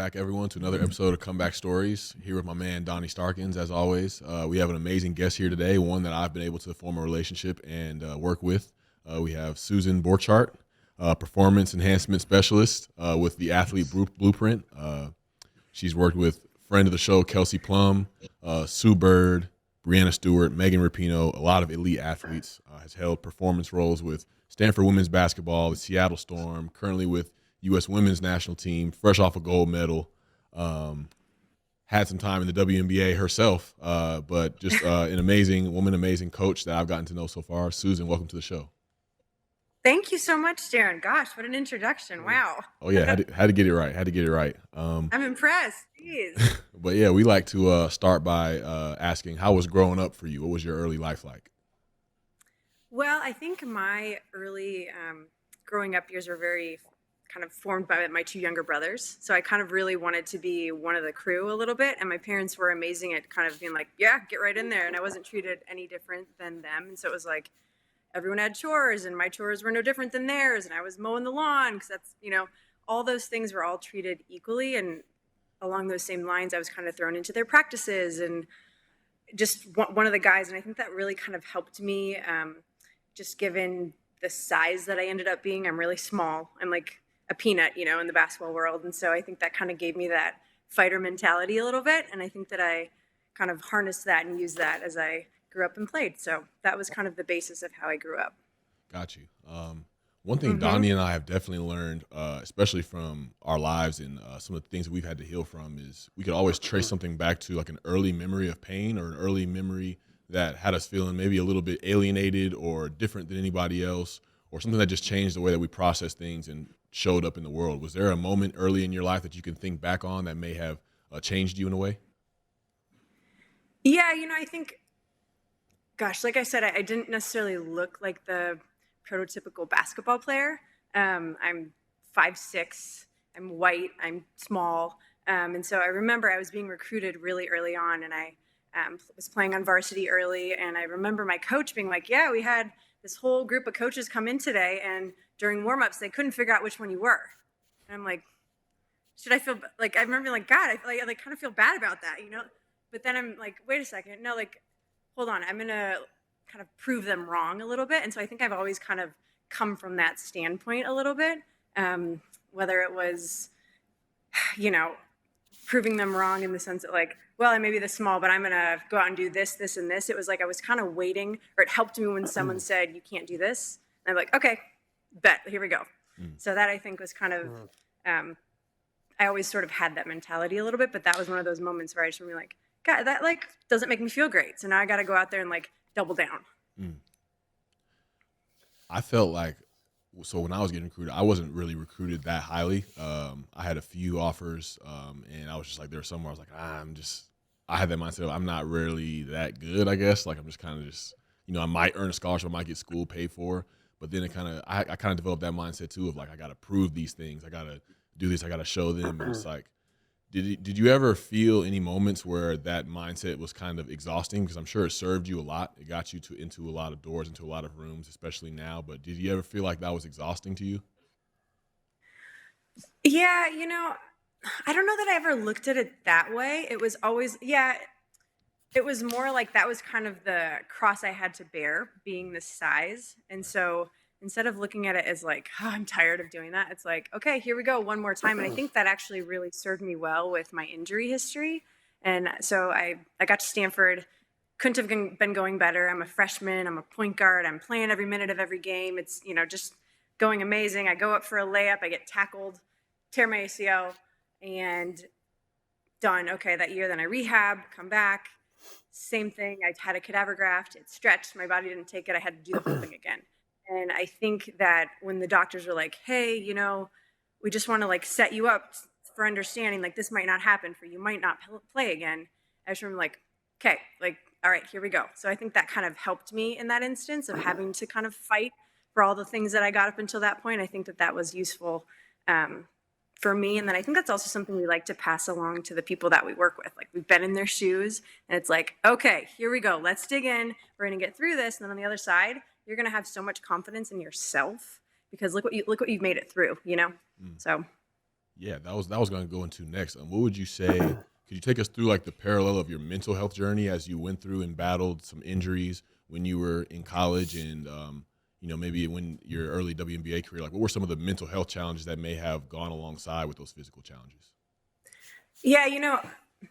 back, everyone, to another episode of Comeback Stories. Here with my man, Donny STARKINS, as always. We have an amazing guest here today, one that I've been able to form a relationship and work with. We have Susan Borchardt, performance enhancement specialist with the Athlete Blueprint. She's worked with friend of the show, Kelsey Plum, Sue Bird, Brianna Stewart, Megan Rapinoe, a lot of elite athletes. Has held performance roles with Stanford women's basketball, the Seattle Storm, currently with U.S. women's national team, fresh off a gold medal. Had some time in the WNBA herself, but just an amazing woman, amazing coach that I've gotten to know so far. Susan, welcome to the show. Thank you so much, Darren. Gosh, what an introduction. Wow. Oh, yeah, had to get it right. I'm impressed. Jeez. But, yeah, we like to start by asking, how was growing up for you? What was your early life like? Well, I think my early growing up years were very kind of formed by my two younger brothers. So I kind of really wanted to be one of the crew a little bit. And my parents were amazing at kind of being like, yeah, get right in there. And I wasn't treated any different than them. And so it was like everyone had chores and my chores were no different than theirs. And I was mowing the lawn because that's, all those things were all treated equally. And along those same lines, I was kind of thrown into their practices and just one of the guys. And I think that really kind of helped me just given the size that I ended up being. I'm really small. I'm like a peanut, in the basketball world. And so I think that kind of gave me that fighter mentality a little bit. And I think that I kind of harnessed that and used that as I grew up and played. So that was kind of the basis of how I grew up. Got you. One thing Donnie and I have definitely learned, especially from our lives and some of the things that we've had to heal from, is we could always trace something back to like an early memory of pain or an early memory that had us feeling maybe a little bit alienated or different than anybody else, or something that just changed the way that we process things and showed up in the world. Was there a moment early in your life that you can think back on that may have changed you in a way? Yeah, I think, gosh, like I said, I didn't necessarily look like the prototypical basketball player. I'm 5'6", I'm white, I'm small. And so I remember I was being recruited really early on, and I was playing on varsity early. And I remember my coach being like, yeah, we had this whole group of coaches come in today, and during warmups, they couldn't figure out which one you were. And I'm like, should I feel like, I remember being like, God, I kind of feel bad about that, But then I'm like, wait a second, no, hold on, I'm gonna kind of prove them wrong a little bit. And so I think I've always kind of come from that standpoint a little bit, whether it was, proving them wrong in the sense that well, I may be this small, but I'm going to go out and do this, this, and this. It was like I was kind of waiting, or it helped me when someone said, you can't do this. And I'm like, okay, bet, here we go. So that I think was kind of, I always sort of had that mentality a little bit, but that was one of those moments where I just remember God, that doesn't make me feel great. So now I got to go out there and double down. I felt like, so when I was getting recruited, I wasn't really recruited that highly. I had a few offers, and I was just there was somewhere I was like, I had that mindset of I'm not really that good, I guess. I'm just kind of I might earn a scholarship, I might get school paid for, but then I kind of developed that mindset too of I got to prove these things. I got to do this. I got to show them. And it's did you ever feel any moments where that mindset was kind of exhausting? Because I'm sure it served you a lot. It got you into a lot of doors, into a lot of rooms, especially now. But did you ever feel like that was exhausting to you? Yeah, I don't know that I ever looked at it that way. It was always, it was more like that was kind of the cross I had to bear, being this size. And so instead of looking at it as I'm tired of doing that, it's okay, here we go, one more time. And I think that actually really served me well with my injury history. And so I got to Stanford, couldn't have been going better. I'm a freshman, I'm a point guard, I'm playing every minute of every game. It's, just going amazing. I go up for a layup, I get tackled, tear my ACL, and done. Okay, that year, then I rehab, come back, same thing. I had a cadaver graft, it stretched, my body didn't take it, I had to do the whole thing again. And I think that when the doctors were like, hey, we just want to set you up for understanding, this might not happen for you, might not play again. I just remember okay, all right, here we go. So I think that kind of helped me in that instance of having to kind of fight for all the things that I got up until that point. I think that was useful for me. And then I think that's also something we like to pass along to the people that we work with. We've been in their shoes and it's okay, here we go. Let's dig in. We're going to get through this. And then on the other side, you're going to have so much confidence in yourself because look what you've made it through, So Yeah, that was going to go into next. What would you say? Could you take us through like the parallel of your mental health journey as you went through and battled some injuries when you were in college, and maybe when your early WNBA career? Like, what were some of the mental health challenges that may have gone alongside with those physical challenges? Yeah,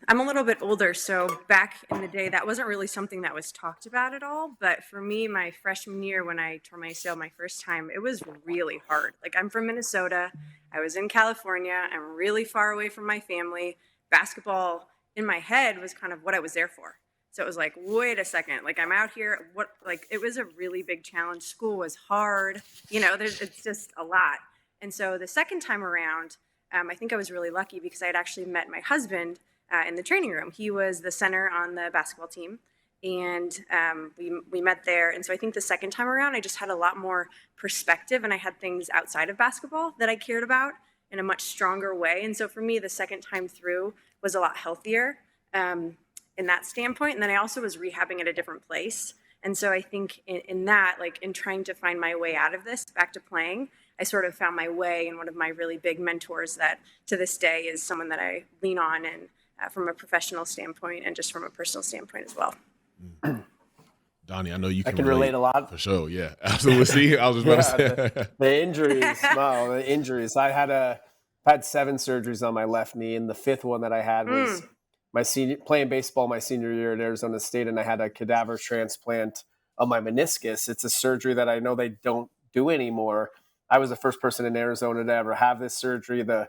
I'm a little bit older, so back in the day, that wasn't really something that was talked about at all. But for me, my freshman year, when I tore my ACL my first time, it was really hard. Like, I'm from Minnesota, I was in California, I'm really far away from my family. Basketball in my head was kind of what I was there for. So it was like, wait a second, like I'm out here. What? Like, it was a really big challenge. School was hard. It's just a lot. And so the second time around, I think I was really lucky because I had actually met my husband in the training room. He was the center on the basketball team, and we met there. And so I think the second time around, I just had a lot more perspective, and I had things outside of basketball that I cared about in a much stronger way. And so for me, the second time through was a lot healthier in that standpoint. And then I also was rehabbing at a different place. And so I think in that, like in trying to find my way out of this, back to playing, I sort of found my way. And one of my really big mentors that to this day is someone that I lean on, and from a professional standpoint and just from a personal standpoint as well. Donnie, I know you I can can relate a lot. for sure. Yeah, absolutely. See, I was just about to say. The injuries. Wow, the injuries. I had 7 surgeries on my left knee, and the 5th one that I had was playing baseball my senior year at Arizona State, and I had a cadaver transplant of my meniscus. It's a surgery that I know they don't do anymore. I was the first person in Arizona to ever have this surgery. The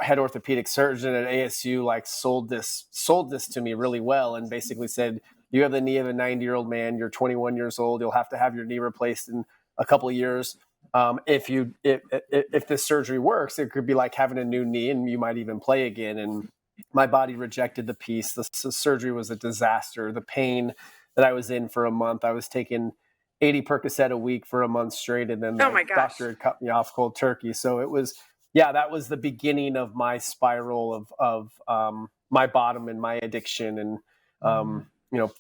head orthopedic surgeon at ASU sold this to me really well, and basically said, you have the knee of a 90-year-old man. You're 21 years old. You'll have to have your knee replaced in a couple of years. If this surgery works, it could be like having a new knee, and you might even play again. And my body rejected the piece. The surgery was a disaster. The pain that I was in for a month, I was taking 80 Percocet a week for a month straight, and then the doctor had cut me off cold turkey. So it was, that was the beginning of my spiral of my bottom and my addiction. And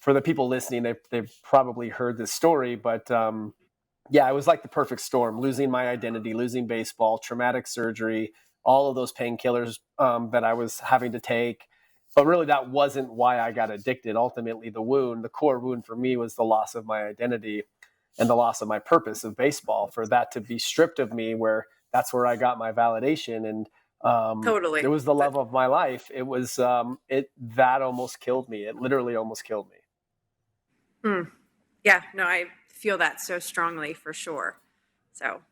for the people listening, they've probably heard this story, but it was like the perfect storm: losing my identity, losing baseball, traumatic surgery, all of those painkillers that I was having to take. But really, that wasn't why I got addicted. Ultimately, the core wound for me was the loss of my identity and the loss of my purpose of baseball. For that to be stripped of me, where that's where I got my validation. And totally, it was the love of my life. It was that almost killed me. It literally almost killed me. Yeah, no, I feel that so strongly, for sure. So,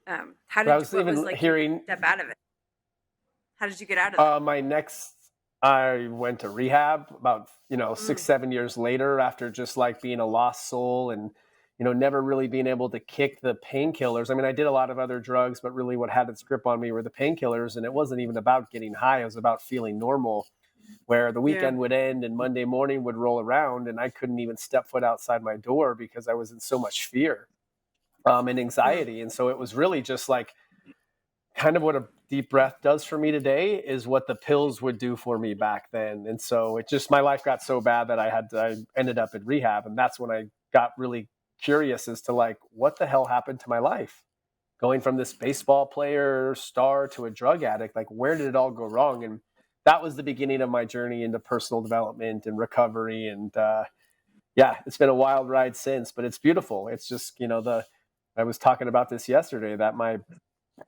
how did you step out of it? How did you get out of it? I went to rehab about 6-7 years later, after just being a lost soul and never really being able to kick the painkillers. I mean, I did a lot of other drugs, but really what had its grip on me were the painkillers. And it wasn't even about getting high. It was about feeling normal, where the weekend would end and Monday morning would roll around, and I couldn't even step foot outside my door because I was in so much fear and anxiety. And so it was really just kind of what a deep breath does for me today is what the pills would do for me back then. And so my life got so bad that I ended up in rehab. And that's when I got really curious as to what the hell happened to my life, going from this baseball player star to a drug addict. Where did it all go wrong? And that was the beginning of my journey into personal development and recovery. And it's been a wild ride since, but it's beautiful. It's just, I was talking about this yesterday, that my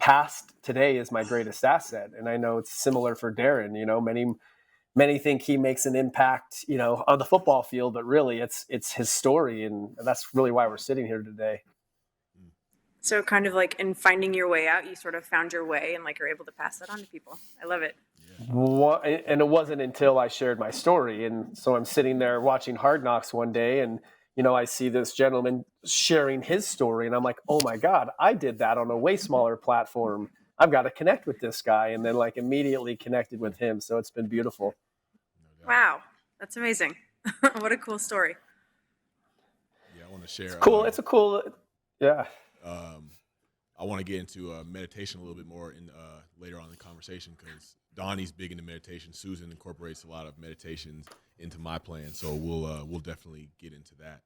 past today is my greatest asset. And I know it's similar for Darren. Many think he makes an impact, on the football field, but really it's his story. And that's really why we're sitting here today. So kind of in finding your way out, you sort of found your way, and you're able to pass that on to people. I love it. And it wasn't until I shared my story. And so I'm sitting there watching Hard Knocks one day, and I see this gentleman sharing his story, and I'm like, oh my God, I did that on a way smaller platform. I've got to connect with this guy. And then immediately connected with him. So it's been beautiful. Wow. That's amazing. What a cool story. Yeah, I want to share. It's cool. It's a cool, yeah. I want to get into meditation a little bit more later on in the conversation, because Donnie's big into meditation. Susan incorporates a lot of meditations into my plan, so we'll definitely get into that.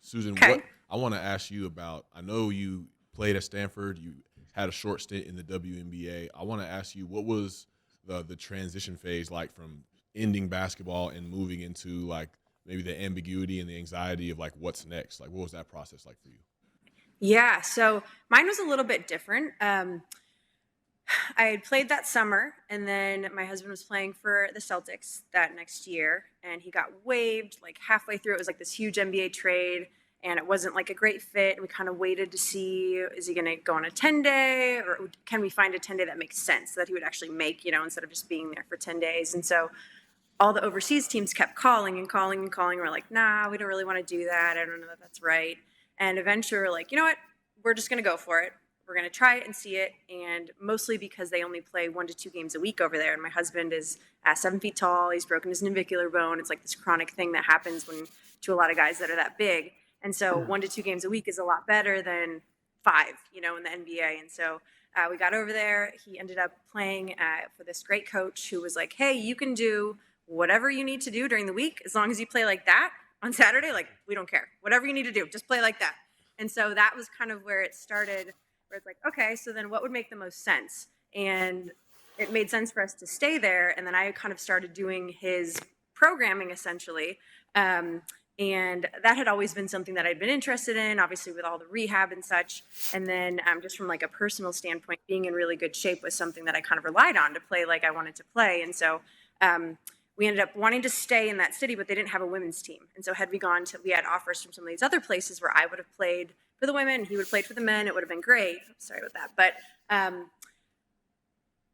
Susan, what I want to ask you about, I know you played at Stanford. You had a short stint in the WNBA. I want to ask you, what was the transition phase like from ending basketball and moving into like maybe the ambiguity and the anxiety of like what's next? Like, what was that process like for you? Yeah, so mine was a little bit different. I had played that summer, and then my husband was playing for the Celtics that next year, and he got waived like halfway through. It was like this huge NBA trade, and it wasn't like a great fit. We kind of waited to see, is he going to go on a 10-day, or can we find a 10-day that makes sense that he would actually make, instead of just being there for 10 days. And so all the overseas teams kept calling and calling and calling. We're like, nah, we don't really want to do that. I don't know if that's right. And eventually we're like, you know what? We're just going to go for it. We're going to try it and see it. And mostly because they only play 1 to 2 games a week over there. And my husband is 7 feet tall. He's broken his navicular bone. It's like this chronic thing that happens to a lot of guys that are that big. And so 1 to 2 games a week is a lot better than 5, in the NBA. And so we got over there. He ended up playing for this great coach who was like, hey, you can do whatever you need to do during the week, as long as you play like that on Saturday, like, we don't care. Whatever you need to do, just play like that. And so that was kind of where it started, where it's like, okay, so then what would make the most sense? And it made sense for us to stay there. And then I kind of started doing his programming essentially. And that had always been something that I'd been interested in, obviously with all the rehab and such. And then just from like a personal standpoint, being in really good shape was something that I kind of relied on to play like I wanted to play. And so we ended up wanting to stay in that city, but they didn't have a women's team. And so we had offers from some of these other places where I would have played for the women, he would have played for the men. It would have been great. Sorry about that. But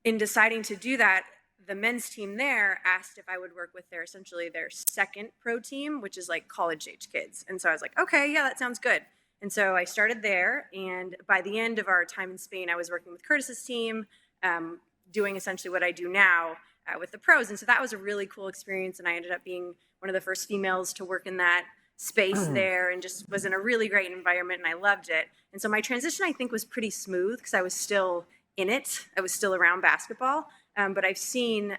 in deciding to do that, the men's team there asked if I would work with their second pro team, which is like college age kids. And so I was like, okay, yeah, that sounds good. And so I started there. And by the end of our time in Spain, I was working with Curtis's team, doing essentially what I do now with the pros. And so that was a really cool experience. And I ended up being one of the first females to work in that space there, and just was in a really great environment, and I loved it. And so my transition, I think, was pretty smooth because I was still in it. I was still around basketball. But I've seen,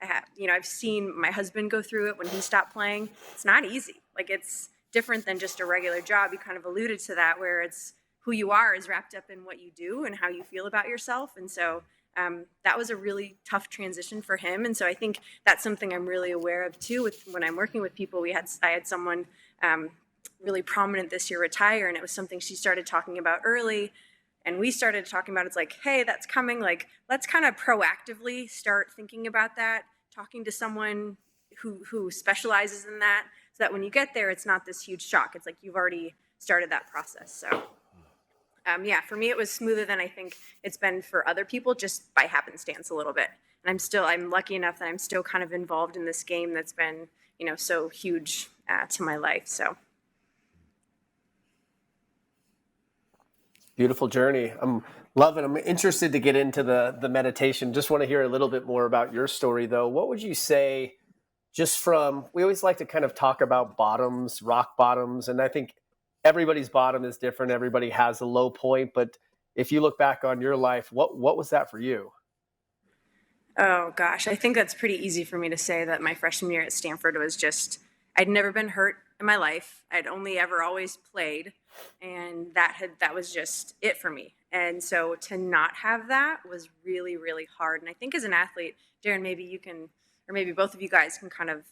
I've seen my husband go through it when he stopped playing. It's not easy. Like, it's different than just a regular job. You kind of alluded to that, where it's who you are is wrapped up in what you do and how you feel about yourself. And so that was a really tough transition for him. And so I think that's something I'm really aware of too. When I'm working with people, I had someone really prominent this year retire, and it was something she started talking about early. And we started talking about, it's like, hey, that's coming. Like, let's kind of proactively start thinking about that, talking to someone who specializes in that, so that when you get there, it's not this huge shock. It's like you've already started that process. So for me, it was smoother than I think it's been for other people, just by happenstance a little bit. And I'm lucky enough that I'm still kind of involved in this game that's been, so huge to my life. So. Beautiful journey. I'm interested to get into the meditation. Just want to hear a little bit more about your story though. What would you say, we always like to kind of talk about bottoms, rock bottoms. And I think everybody's bottom is different. Everybody has a low point, but if you look back on your life, what was that for you? Oh gosh, I think that's pretty easy for me to say that my freshman year at Stanford was just, I'd never been hurt in my life. I'd only ever always played, and that was just it for me. And so to not have that was really, really hard. And I think as an athlete, Darren, maybe you can, or maybe both of you guys can kind of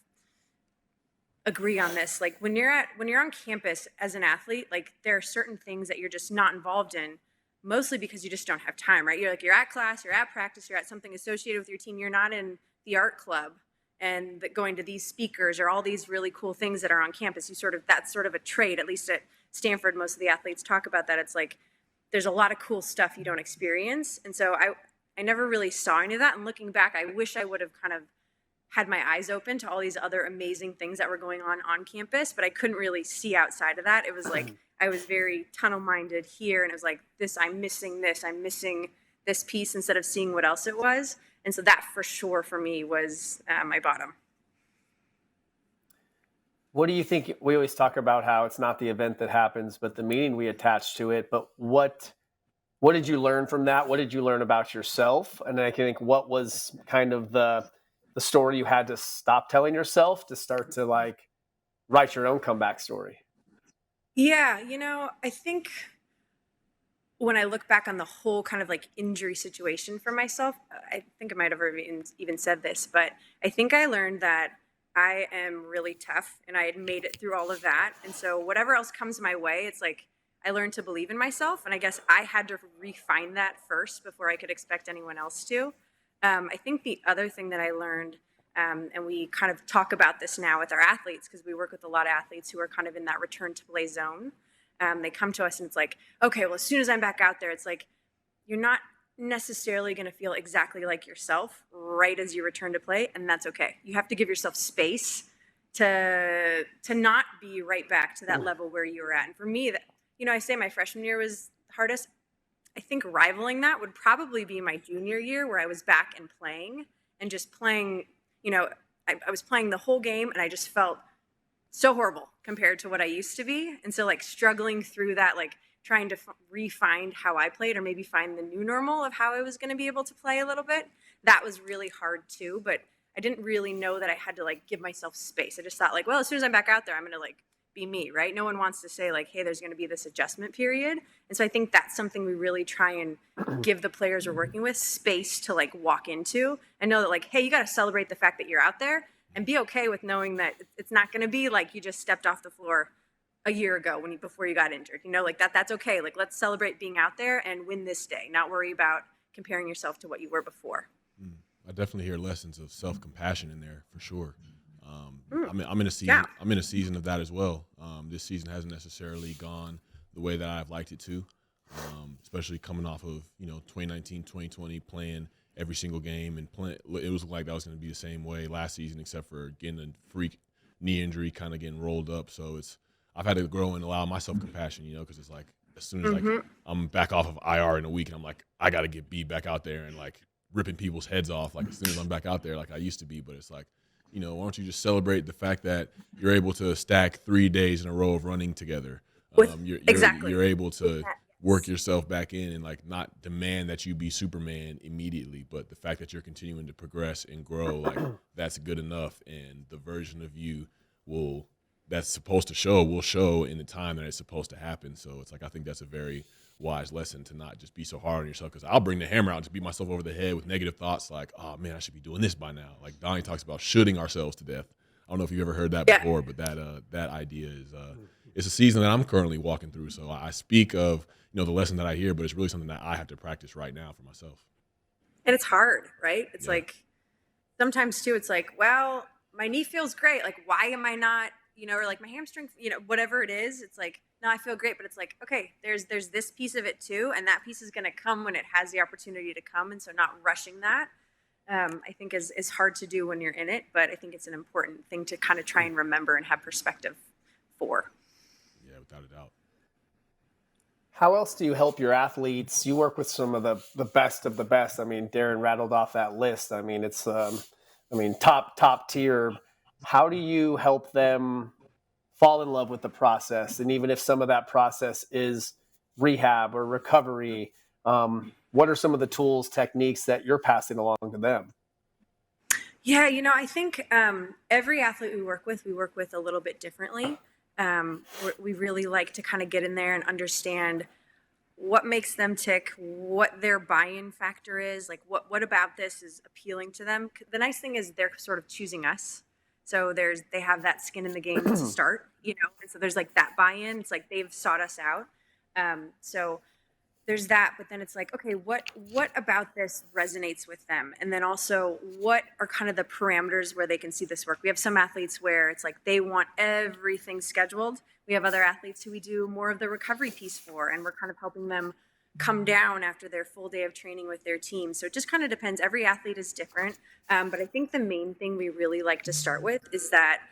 agree on this. Like when you're on campus as an athlete, like there are certain things that you're just not involved in, mostly because you just don't have time, right? You're at class, you're at practice, you're at something associated with your team. You're not in the art club and going to these speakers or all these really cool things that are on campus. That's sort of a trait, at least at Stanford, most of the athletes talk about that. It's like, there's a lot of cool stuff you don't experience. And so I never really saw any of that. And looking back, I wish I would have kind of had my eyes open to all these other amazing things that were going on campus, but I couldn't really see outside of that. It was like, I was very tunnel minded here. And it was like I'm missing this piece instead of seeing what else it was. And so that for sure for me was my bottom. What do you think? We always talk about how it's not the event that happens, but the meaning we attach to it. But what did you learn from that? What did you learn about yourself? And I think what was kind of the story you had to stop telling yourself to start to like write your own comeback story? Yeah, I think when I look back on the whole kind of like injury situation for myself, I think I might have even said this, but I think I learned that I am really tough and I had made it through all of that. And so whatever else comes my way, it's like I learned to believe in myself. And I guess I had to refine that first before I could expect anyone else to. I think the other thing that I learned, and we kind of talk about this now with our athletes, because we work with a lot of athletes who are kind of in that return to play zone. They come to us and it's like, okay, well, as soon as I'm back out there, it's like, you're not necessarily going to feel exactly like yourself right as you return to play. And that's okay. You have to give yourself space to not be right back to that level where you were at. And for me, that, I say my freshman year was the hardest. I think rivaling that would probably be my junior year, where I was back and playing and just playing, I was playing the whole game and I just felt so horrible compared to what I used to be. And so like struggling through that, like trying to refine how I played, or maybe find the new normal of how I was going to be able to play a little bit. That was really hard too, but I didn't really know that I had to like give myself space. I just thought like, well, as soon as I'm back out there, I'm going to like be me, right? No one wants to say like, hey, there's going to be this adjustment period. And so I think that's something we really try and give the players we're working with space to like walk into and know that like, hey, you got to celebrate the fact that you're out there and be okay with knowing that it's not going to be like you just stepped off the floor a year ago before you got injured, like that's okay. Like, let's celebrate being out there and win this day, not worry about comparing yourself to what you were before. I definitely hear lessons of self-compassion in there for sure. I'm in a season. Yeah. I'm in a season of that as well. This season hasn't necessarily gone the way that I've liked it to, especially coming off of 2019, 2020, playing every single game and playing. It was like that was going to be the same way last season, except for getting a freak knee injury, kind of getting rolled up. So I've had to grow and allow myself compassion, because it's like as soon as like I'm back off of IR in a week, and I'm like I got to get beat back out there and like ripping people's heads off like as soon as I'm back out there like I used to be. But it's like, why don't you just celebrate the fact that you're able to stack 3 days in a row of running together? Exactly. You're able to work yourself back in and like not demand that you be Superman immediately, but the fact that you're continuing to progress and grow, like that's good enough. And the version of you that's supposed to show will show in the time that it's supposed to happen. So it's like, I think that's a very wise lesson to not just be so hard on yourself, because I'll bring the hammer out to beat myself over the head with negative thoughts like, oh man, I should be doing this by now. Like Donnie talks about shooting ourselves to death. I don't know if you've ever heard that before, but that idea is it's a season that I'm currently walking through. So I speak of the lesson that I hear, but it's really something that I have to practice right now for myself. And it's hard, right? It's like sometimes too, it's like, well, my knee feels great. Like, why am I not, or like my hamstring, whatever it is, it's like, no, I feel great. But it's like, okay, there's this piece of it too. And that piece is going to come when it has the opportunity to come. And so not rushing that, I think is hard to do when you're in it. But I think it's an important thing to kind of try and remember and have perspective for. Yeah, without a doubt. How else do you help your athletes? You work with some of the best of the best. I mean, Darren rattled off that list. I mean, it's top tier. How do you help them fall in love with the process? And even if some of that process is rehab or recovery, what are some of the tools, techniques that you're passing along to them? Yeah, I think every athlete we work with a little bit differently. We really like to kind of get in there and understand what makes them tick, what their buy-in factor is, like what about this is appealing to them. The nice thing is they're sort of choosing us. So they have that skin in the game to start, and so there's like that buy-in. It's like they've sought us out. So there's that, but then it's like, okay, what about this resonates with them? And then also what are kind of the parameters where they can see this work? We have some athletes where it's like they want everything scheduled. We have other athletes who we do more of the recovery piece for, and we're kind of helping them come down after their full day of training with their team. So it just kind of depends. Every athlete is different. But I think the main thing we really like to start with is that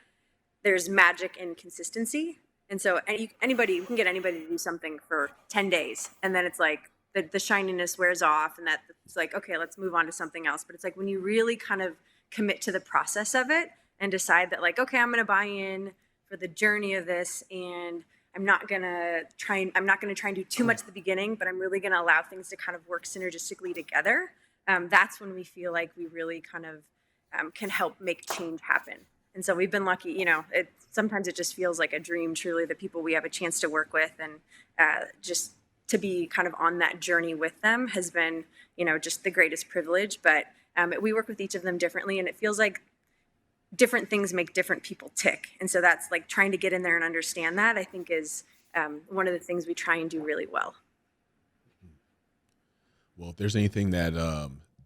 there's magic in consistency. And so you can get anybody to do something for 10 days. And then it's like the shininess wears off, and that it's like, okay, let's move on to something else. But it's like when you really kind of commit to the process of it and decide that like, okay, I'm going to buy in for the journey of this, and I'm not going to try and do too much at the beginning, but I'm really going to allow things to kind of work synergistically together. That's when we feel like we really kind of can help make change happen. And so we've been lucky, sometimes it just feels like a dream, truly, the people we have a chance to work with, and just to be kind of on that journey with them has been, just the greatest privilege. But we work with each of them differently, and it feels like different things make different people tick. And so that's like trying to get in there and understand that, I think, is one of the things we try and do really well. Well, if there's anything that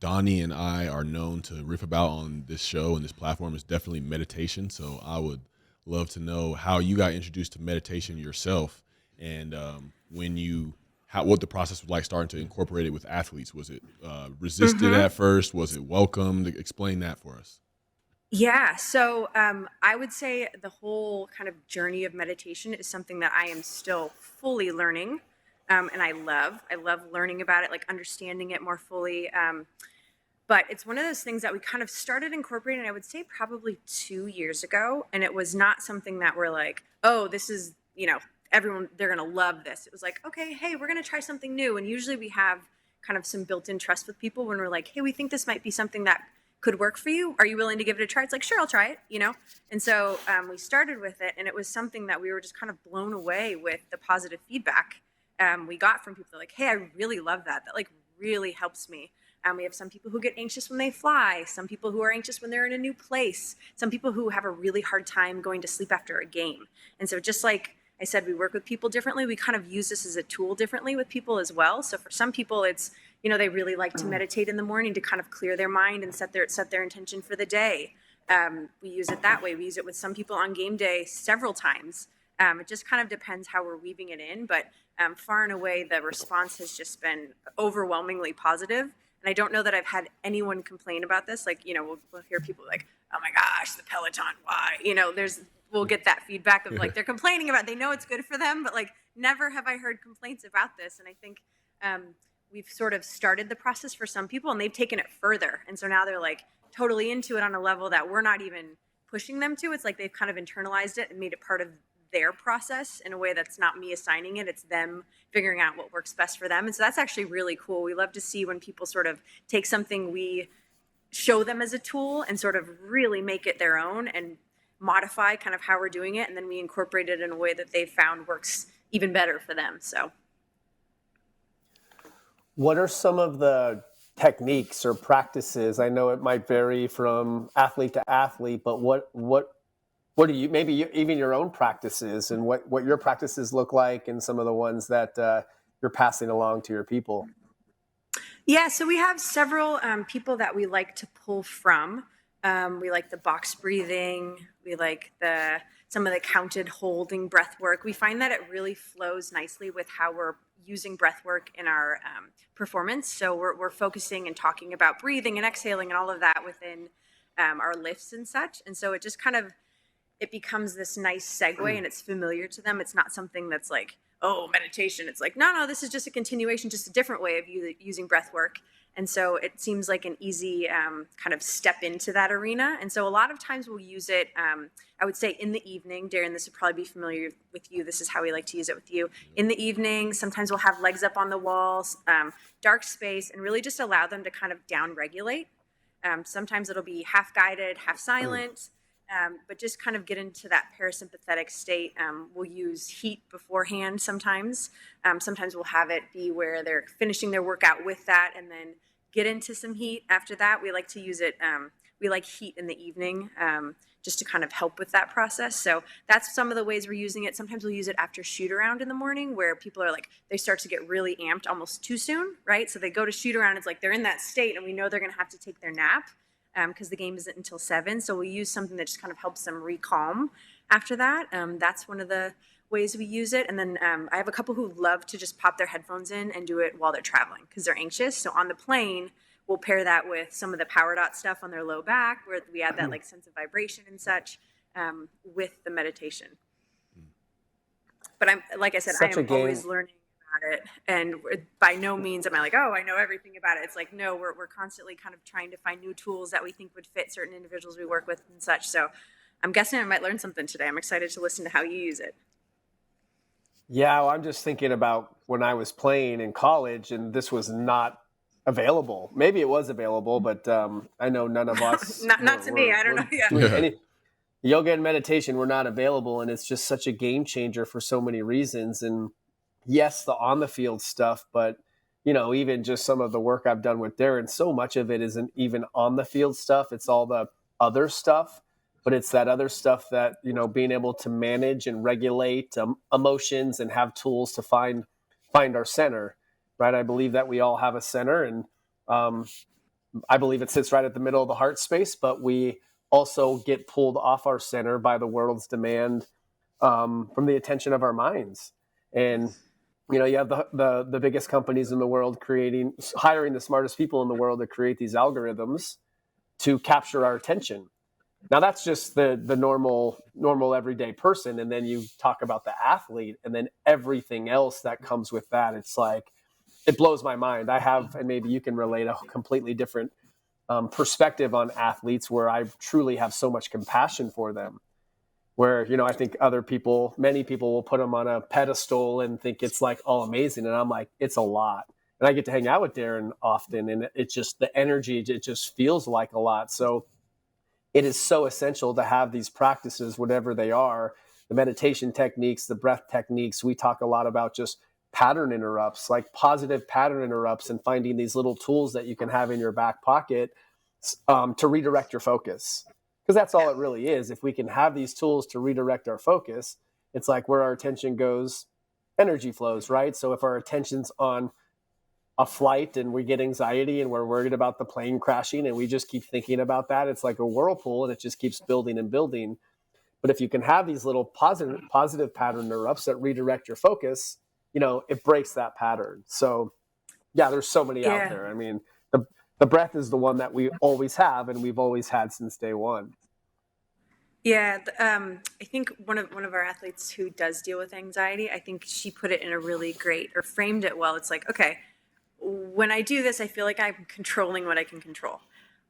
Donnie and I are known to riff about on this show and this platform, is definitely meditation. So I would love to know how you got introduced to meditation yourself, and what the process was like starting to incorporate it with athletes. Was it resisted at first? Was it welcomed? Explain that for us. Yeah. So I would say the whole kind of journey of meditation is something that I am still fully learning. And I love learning about it, like understanding it more fully. But it's one of those things that we kind of started incorporating, I would say probably 2 years ago. And it was not something that we're like, oh, this is, everyone, they're going to love this. It was like, okay, hey, we're going to try something new. And usually we have kind of some built-in trust with people when we're like, hey, we think this might be something that could work for you. Are you willing to give it a try? It's like, sure, I'll try it, And so we started with it, and it was something that we were just kind of blown away with the positive feedback we got from people. They're like, hey, I really love that. That like really helps me. We have some people who get anxious when they fly, some people who are anxious when they're in a new place, some people who have a really hard time going to sleep after a game. And so just like I said, we work with people differently. We kind of use this as a tool differently with people as well. So for some people, it's, they really like to meditate in the morning to kind of clear their mind and set their intention for the day. We use it that way. We use it with some people on game day several times. It just kind of depends how we're weaving it in, but far and away, the response has just been overwhelmingly positive. And I don't know that I've had anyone complain about this. Like, we'll hear people like, oh my gosh, the Peloton, why? We'll get that feedback of like, they're complaining about it. They know it's good for them, but like never have I heard complaints about this. And I think we've sort of started the process for some people, and they've taken it further. And so now they're like totally into it on a level that we're not even pushing them to. It's like they've kind of internalized it and made it part of their process in a way that's not me assigning it. It's them figuring out what works best for them. And so that's actually really cool. We love to see when people sort of take something we show them as a tool and sort of really make it their own and modify kind of how we're doing it. And then we incorporate it in a way that they found works even better for them. So what are some of the techniques or practices? I know it might vary from athlete to athlete, but what do you, even your own practices and what your practices look like and some of the ones that you're passing along to your people? Yeah, so we have several people that we like to pull from. We like the box breathing. We like some of the counted holding breath work. We find that it really flows nicely with how we're using breath work in our performance. So we're focusing and talking about breathing and exhaling and all of that within our lifts and such. And so it just kind of, it becomes this nice segue, and it's familiar to them. It's not something that's like, oh, meditation. It's like, no, this is just a continuation, just a different way of using breath work. And so it seems like an easy kind of step into that arena. And so a lot of times we'll use it, I would say in the evening. Darren, this would probably be familiar with you. This is how we like to use it with you. In the evening, sometimes we'll have legs up on the walls, dark space, and really just allow them to kind of down regulate. Sometimes it'll be half guided, half silent. But just kind of get into that parasympathetic state. We'll use heat beforehand sometimes. Sometimes we'll have it be where they're finishing their workout with that and then get into some heat after that. We like to use it. We like heat in the evening just to kind of help with that process. So that's some of the ways we're using it. Sometimes we'll use it after shoot around in the morning where people are like, they start to get really amped almost too soon, right? So they go to shoot around. It's like they're in that state and we know they're going to have to take their nap. Because the game isn't until 7. So we use something that just kind of helps them recalm after that. That's one of the ways we use it. And then I have a couple who love to just pop their headphones in and do it while they're traveling because they're anxious. So on the plane, we'll pair that with some of the power dot stuff on their low back where we add that like sense of vibration and such with the meditation. But like I said, I am always learning about it, and by no means am I like, oh, I know everything about it. It's like, no, we're constantly kind of trying to find new tools that we think would fit certain individuals we work with and such. So I'm guessing I might learn something today. I'm excited to listen to how you use it. Yeah, well, I'm just thinking about when I was playing in college and this was not available. Maybe it was available, but I know none of us. not to me. I don't know. Yeah. Yoga and meditation were not available, and it's just such a game changer for so many reasons. And yes, the on the field stuff, but even just some of the work I've done with Darren, so much of it isn't even on the field stuff. It's all the other stuff, but it's that other stuff that, being able to manage and regulate emotions and have tools to find our center, right? I believe that we all have a center, and I believe it sits right at the middle of the heart space, but we also get pulled off our center by the world's demand from the attention of our minds. And you have the biggest companies in the world hiring the smartest people in the world to create these algorithms to capture our attention. Now that's just the normal everyday person. And then you talk about the athlete and then everything else that comes with that. It's like, it blows my mind. I have, and maybe you can relate, a completely different perspective on athletes where I truly have so much compassion for them. Where, I think many people will put them on a pedestal and think it's like all amazing. And I'm like, it's a lot. And I get to hang out with Darren often, and it's just the energy, it just feels like a lot. So it is so essential to have these practices, whatever they are, the meditation techniques, the breath techniques. We talk a lot about just pattern interrupts, like positive pattern interrupts, and finding these little tools that you can have in your back pocket to redirect your focus. Because that's all it really is. If we can have these tools to redirect our focus, it's like where our attention goes, energy flows, right? So if our attention's on a flight and we get anxiety and we're worried about the plane crashing and we just keep thinking about that, it's like a whirlpool and it just keeps building and building. But if you can have these little positive pattern interrupts that redirect your focus, it breaks that pattern. So yeah, there's so many out there. I mean, the breath is the one that we always have, and we've always had since day one. Yeah, I think one of our athletes who does deal with anxiety, I think she put it in a really great, or framed it well. It's like, okay, when I do this, I feel like I'm controlling what I can control.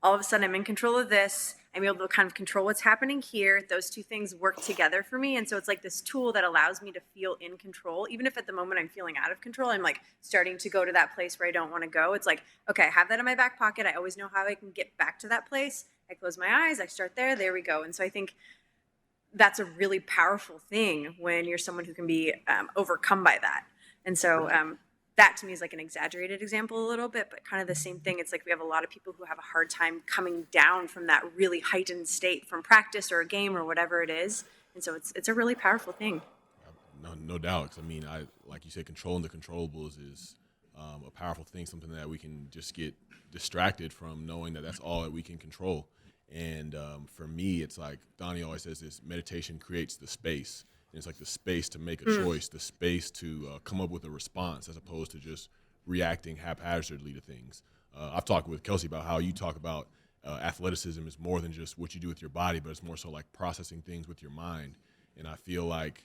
All of a sudden, I'm in control of this. I'm able to kind of control what's happening here. Those two things work together for me. And so it's like this tool that allows me to feel in control. Even if at the moment I'm feeling out of control, I'm like starting to go to that place where I don't want to go. It's like, okay, I have that in my back pocket. I always know how I can get back to that place. I close my eyes, I start there we go. And so I think that's a really powerful thing when you're someone who can be overcome by that. And so that to me is like an exaggerated example a little bit, but kind of the same thing. It's like we have a lot of people who have a hard time coming down from that really heightened state from practice or a game or whatever it is. And so it's a really powerful thing. No doubt. 'Cause I mean, like you said, controlling the controllables is a powerful thing, something that we can just get distracted from, knowing that that's all that we can control. And for me, it's like Donnie always says this: meditation creates the space. And it's like the space to make a choice, the space to come up with a response, as opposed to just reacting haphazardly to things. I've talked with Kelsey about how you talk about athleticism is more than just what you do with your body, but it's more so like processing things with your mind. And I feel like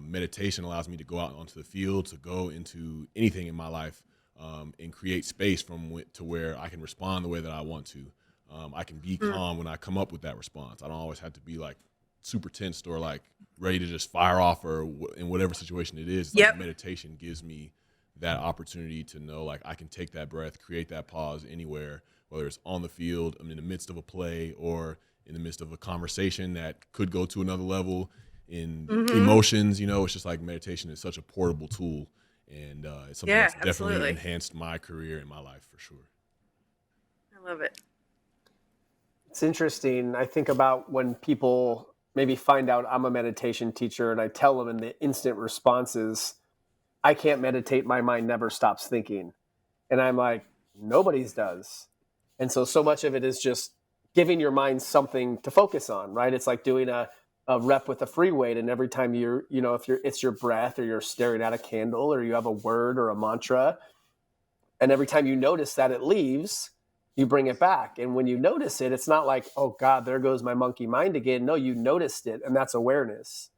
meditation allows me to go out onto the field, to go into anything in my life, and create space to where I can respond the way that I want to. I can be calm when I come up with that response. I don't always have to be like super tensed or like ready to just fire off, or in whatever situation it is. Like meditation gives me that opportunity to know, like, I can take that breath, create that pause anywhere, whether it's on the field, I'm in the midst of a play, or in the midst of a conversation that could go to another level in emotions. It's just like meditation is such a portable tool, and it's something that's definitely enhanced my career and my life for sure. I love it. It's interesting. I think about when people maybe find out I'm a meditation teacher, and I tell them, and the instant response is, I can't meditate. My mind never stops thinking. And I'm like, nobody's does. And so much of it is just giving your mind something to focus on, right? It's like doing a rep with a free weight. And every time it's your breath, or you're staring at a candle, or you have a word or a mantra, and every time you notice that it leaves, you bring it back. And when you notice it, it's not like, oh God, there goes my monkey mind again. No, you noticed it, and that's awareness.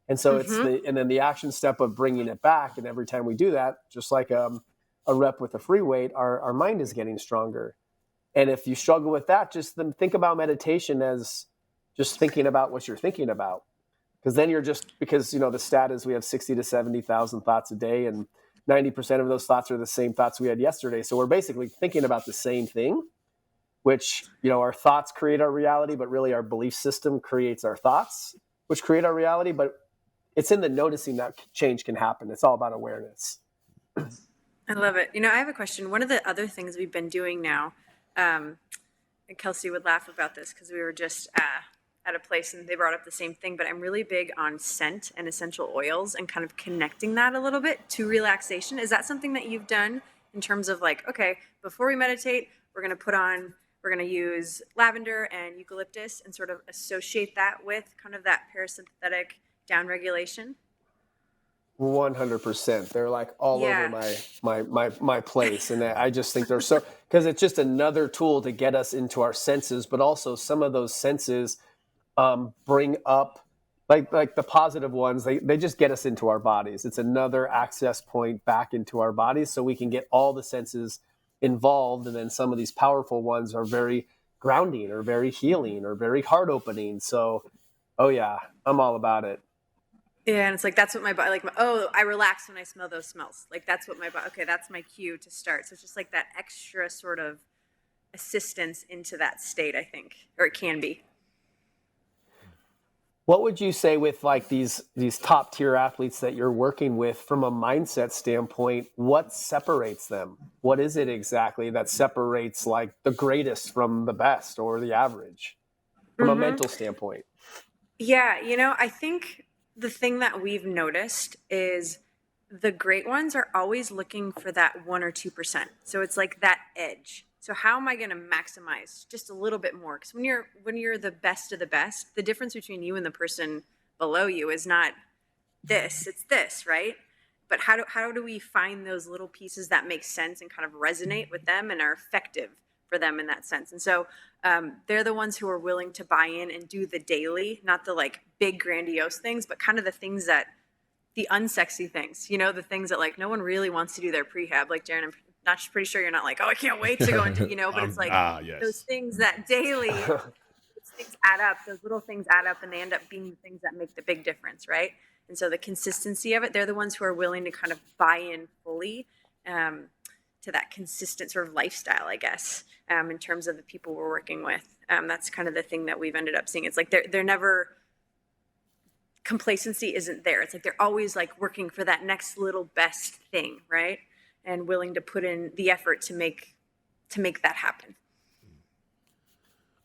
And so and then the action step of bringing it back. And every time we do that, just like a rep with a free weight, our mind is getting stronger. And if you struggle with that, just then think about meditation as just thinking about what you're thinking about. Because then because the stat is we have 60 to 70,000 thoughts a day, and 90% of those thoughts are the same thoughts we had yesterday. So we're basically thinking about the same thing, which, our thoughts create our reality, but really our belief system creates our thoughts, which create our reality. But it's in the noticing that change can happen. It's all about awareness. I love it. I have a question. One of the other things we've been doing now, and Kelsey would laugh about this because we were just at a place and they brought up the same thing, but I'm really big on scent and essential oils and kind of connecting that a little bit to relaxation. Is that something that you've done in terms of like, okay, before we meditate, we're going to use lavender and eucalyptus and sort of associate that with kind of that parasympathetic downregulation? 100%. They're like all Yeah. over my place. And I just think they're so, because it's just another tool to get us into our senses, but also some of those senses bring up like the positive ones. They just get us into our bodies. It's another access point back into our bodies so we can get all the senses involved. And then some of these powerful ones are very grounding or very healing or very heart opening. So, oh yeah, I'm all about it. Yeah, and it's like that's what my body I relax when I smell those smells. Like that's what my body. Okay, that's my cue to start. So it's just like that extra sort of assistance into that state, I think, or it can be. What would you say with like these top tier athletes that you're working with from a mindset standpoint? What separates them? What is it exactly that separates like the greatest from the best or the average from a mental standpoint? Yeah, I think the thing that we've noticed is the great ones are always looking for that 1 or 2%. So it's like that edge. So how am I going to maximize just a little bit more? Because when you're the best of the best, the difference between you and the person below you is not this, it's this, right? But how do we find those little pieces that make sense and kind of resonate with them and are effective for them in that sense? And so they're the ones who are willing to buy in and do the daily, not the like big grandiose things, but kind of the things that the unsexy things, the things that like no one really wants to do their prehab. Like Darren, I'm not pretty sure you're not like, oh, I can't wait to go into, but it's like yes. those things that daily, those things add up, those little things add up and they end up being the things that make the big difference, right? And so the consistency of it, they're the ones who are willing to kind of buy in fully to that consistent sort of lifestyle, I guess, in terms of the people we're working with. That's kind of the thing that we've ended up seeing. It's like they're never, complacency isn't there. It's like they're always like working for that next little best thing, right? And willing to put in the effort to make that happen.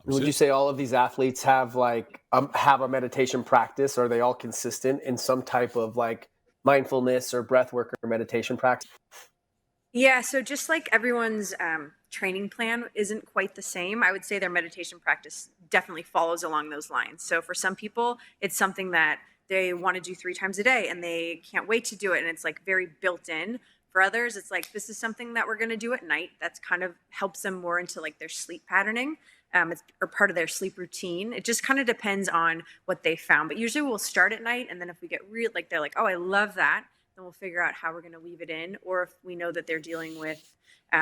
Would you say all of these athletes have like have a meditation practice? Or are they all consistent in some type of like mindfulness or breath work or meditation practice? Yeah, so just like everyone's training plan isn't quite the same, I would say their meditation practice definitely follows along those lines. So for some people, it's something that they want to do 3 times a day and they can't wait to do it. And it's like very built in. For others, it's like, this is something that we're going to do at night. That's kind of helps them more into like their sleep patterning. It's or part of their sleep routine. It just kind of depends on what they found. But usually we'll start at night. And then if we get real, like they're like, oh, I love that. Then we'll figure out how we're going to weave it in. Or if we know that they're dealing with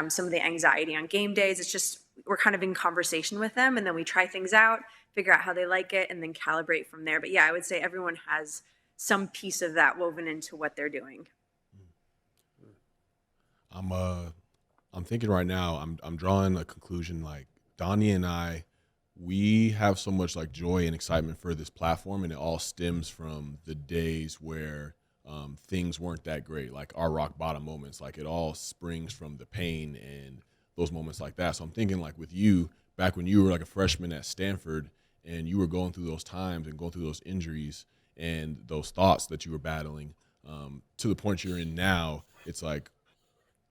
some of the anxiety on game days, it's just, we're kind of in conversation with them. And then we try things out, figure out how they like it, and then calibrate from there. But yeah, I would say everyone has some piece of that woven into what they're doing. I'm thinking right now, I'm drawing a conclusion like Donnie and I, we have so much like joy and excitement for this platform, and it all stems from the days where things weren't that great, like our rock bottom moments. Like it all springs from the pain and those moments like that. So I'm thinking like with you, back when you were like a freshman at Stanford and you were going through those times and going through those injuries and those thoughts that you were battling to the point you're in now, it's like,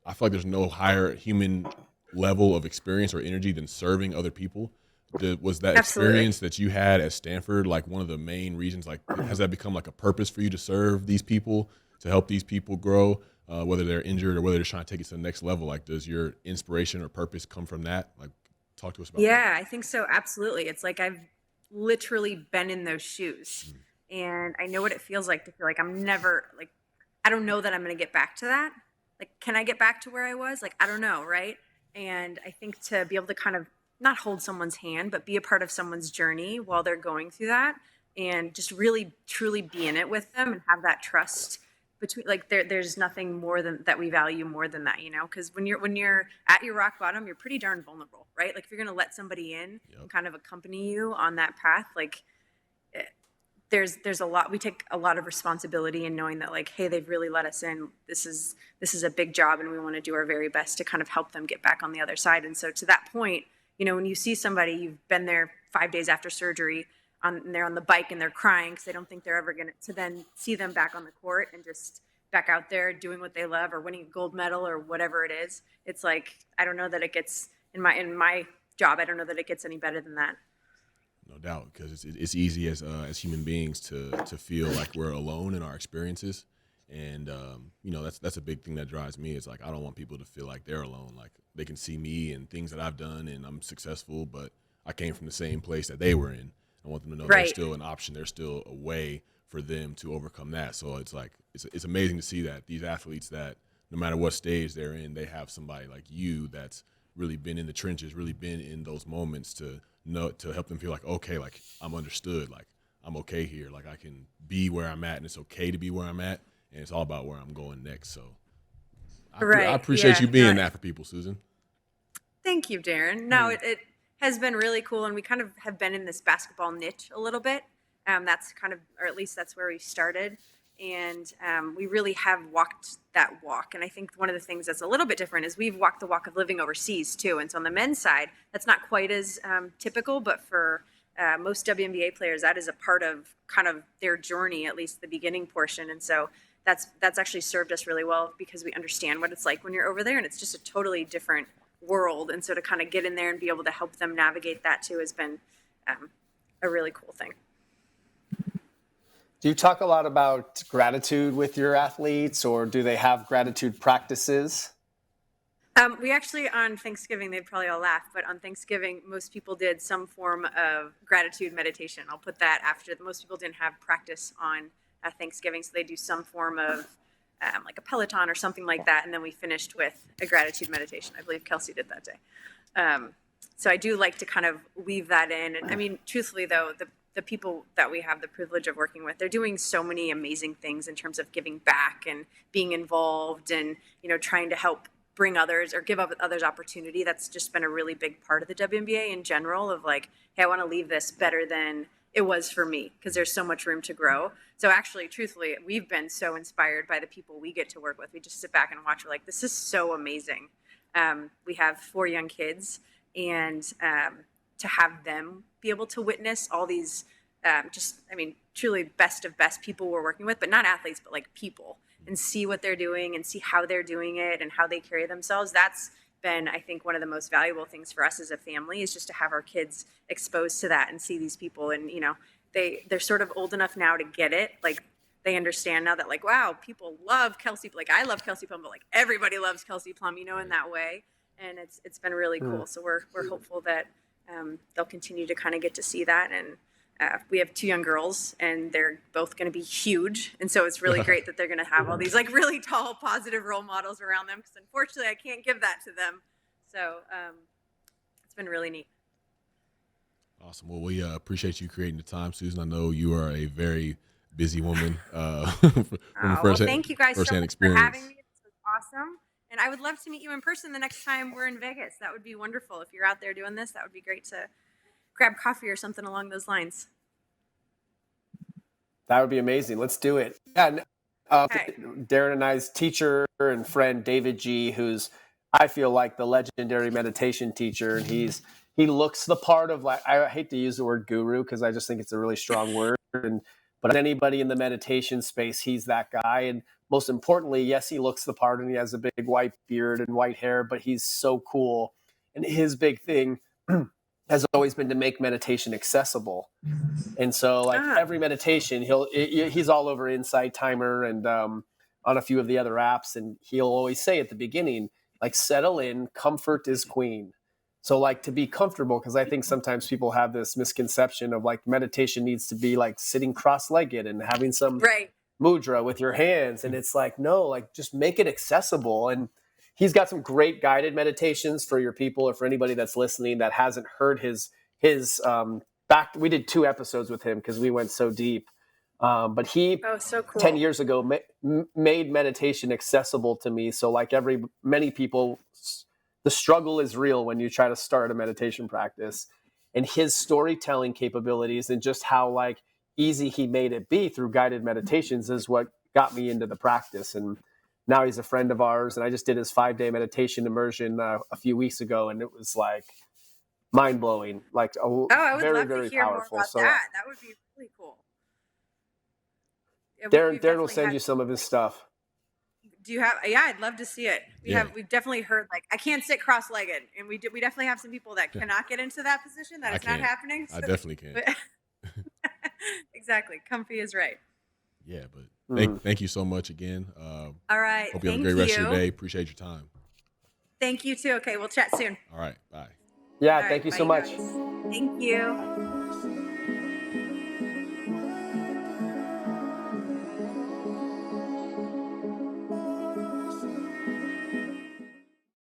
I feel like there's no higher human level of experience or energy than serving other people. Was that experience that you had at Stanford like one of the main reasons? Like, has that become like a purpose for you to serve these people, to help these people grow, whether they're injured or whether they're trying to take it to the next level? Like, does your inspiration or purpose come from that? Like, talk to us about that. Yeah, I think so. Absolutely. It's like I've literally been in those shoes, and I know what it feels like to feel like I'm never like, I don't know that I'm going to get back to that. Like, can I get back to where I was? Like, I don't know, right? And I think to be able to kind of not hold someone's hand, but be a part of someone's journey while they're going through that and just really, truly be in it with them and have that trust between, like, there's nothing more than that we value more than that, because when you're at your rock bottom, you're pretty darn vulnerable, right? Like if you're going to let somebody in and kind of accompany you on that path, like there's a lot, we take a lot of responsibility in knowing that like, hey, they've really let us in. This is a big job, and we want to do our very best to kind of help them get back on the other side. And so to that point, when you see somebody, you've been there 5 days after surgery, and they're on the bike and they're crying because they don't think they're ever going to then see them back on the court and just back out there doing what they love or winning a gold medal or whatever it is. It's like, I don't know that it gets in my job. I don't know that it gets any better than that. No doubt, because it's easy as human beings to feel like we're alone in our experiences, and that's a big thing that drives me. It's like I don't want people to feel like they're alone. Like they can see me and things that I've done, and I'm successful, but I came from the same place that they were in. I want them to know Right. there's still an option. There's still a way for them to overcome that. So it's like it's amazing to see that these athletes that no matter what stage they're in, they have somebody like you that's really been in the trenches, really been in those moments to help them feel like, okay, like I'm understood, like I'm okay here, like I can be where I'm at, and it's okay to be where I'm at, and it's all about where I'm going next. So I appreciate you being that for people, Susan. Thank you, Darren. No, it has been really cool, and we kind of have been in this basketball niche a little bit. That's kind of, or at least that's where we started, and we really have walked that walk. And I think one of the things that's a little bit different is we've walked the walk of living overseas too. And so on the men's side, that's not quite as typical, but for most WNBA players, that is a part of kind of their journey, at least the beginning portion. And so that's actually served us really well because we understand what it's like when you're over there, and it's just a totally different world. And so to kind of get in there and be able to help them navigate that too has been a really cool thing. Do you talk a lot about gratitude with your athletes, or do they have gratitude practices? We actually, on Thanksgiving, they'd probably all laugh, but on Thanksgiving, most people did some form of gratitude meditation. I'll put that after. Most people didn't have practice on Thanksgiving, so they do some form of like a Peloton or something like that, and then we finished with a gratitude meditation. I believe Kelsey did that day. So I do like to kind of weave that in. And I mean, truthfully, though, the people that we have the privilege of working with, they're doing so many amazing things in terms of giving back and being involved and, trying to help bring others or give up others opportunity. That's just been a really big part of the WNBA in general of like, hey, I want to leave this better than it was for me because there's so much room to grow. So actually, truthfully, we've been so inspired by the people we get to work with. We just sit back and watch. We're like, this is so amazing. We have 4 young kids, and to have them be able to witness all these truly best of best people we're working with, but not athletes, but like people, and see what they're doing and see how they're doing it and how they carry themselves. That's been, I think, one of the most valuable things for us as a family is just to have our kids exposed to that and see these people. And, they're sort of old enough now to get it. Like they understand now that like, wow, people love Kelsey. Like I love Kelsey Plum, but like everybody loves Kelsey Plum, in that way. And it's been really cool. So we're hopeful that they'll continue to kind of get to see that. And we have 2 young girls, and they're both going to be huge. And so it's really great that they're going to have all these like really tall, positive role models around them. Because unfortunately, I can't give that to them. So it's been really neat. Awesome. Well, we appreciate you creating the time, Susan. I know you are a very busy woman. Thank you guys so much experience. for having me. This was awesome. And I would love to meet you in person the next time we're in Vegas. That would be wonderful. If you're out there doing this, that would be great to grab coffee or something along those lines. That would be amazing. Let's do it. And Okay. Darren and I's teacher and friend, David G., who's, I feel like, the legendary meditation teacher. And he looks the part of, like, I hate to use the word guru because I just think it's a really strong word. But anybody in the meditation space, he's that guy. And most importantly, yes, he looks the part and he has a big white beard and white hair, but he's so cool. And his big thing has always been to make meditation accessible. And so like every meditation, he's all over Insight Timer and on a few of the other apps. And he'll always say at the beginning, like, settle in, comfort is queen. So like to be comfortable, because I think sometimes people have this misconception of like meditation needs to be like sitting cross-legged and having some mudra with your hands. And it's like, no, like just make it accessible. And he's got some great guided meditations for your people or for anybody that's listening that hasn't heard his back. We did 2 episodes with him because we went so deep. But he, so cool. 10 years ago, made meditation accessible to me. So like many people, the struggle is real when you try to start a meditation practice. And his storytelling capabilities and just how like easy he made it be through guided meditations is what got me into the practice. And now he's a friend of ours. And I just did his 5-day meditation immersion a few weeks ago, and it was like mind blowing, like I would very, love to very hear more powerful. about So that. That would be really cool. Yeah, Darren will definitely send had- you some of his stuff. Do you have? Yeah, I'd love to see it. We've definitely heard, like, I can't sit cross-legged, and we definitely have some people that cannot get into that position. That it's not happening. I definitely can. Exactly, comfy is right. Yeah, but thank you so much again. All right. Hope you have a great rest of your day. Appreciate your time. Thank you too. Okay, we'll chat soon. All right, bye. Yeah, All thank right, you so bye, much. guys. Thank you.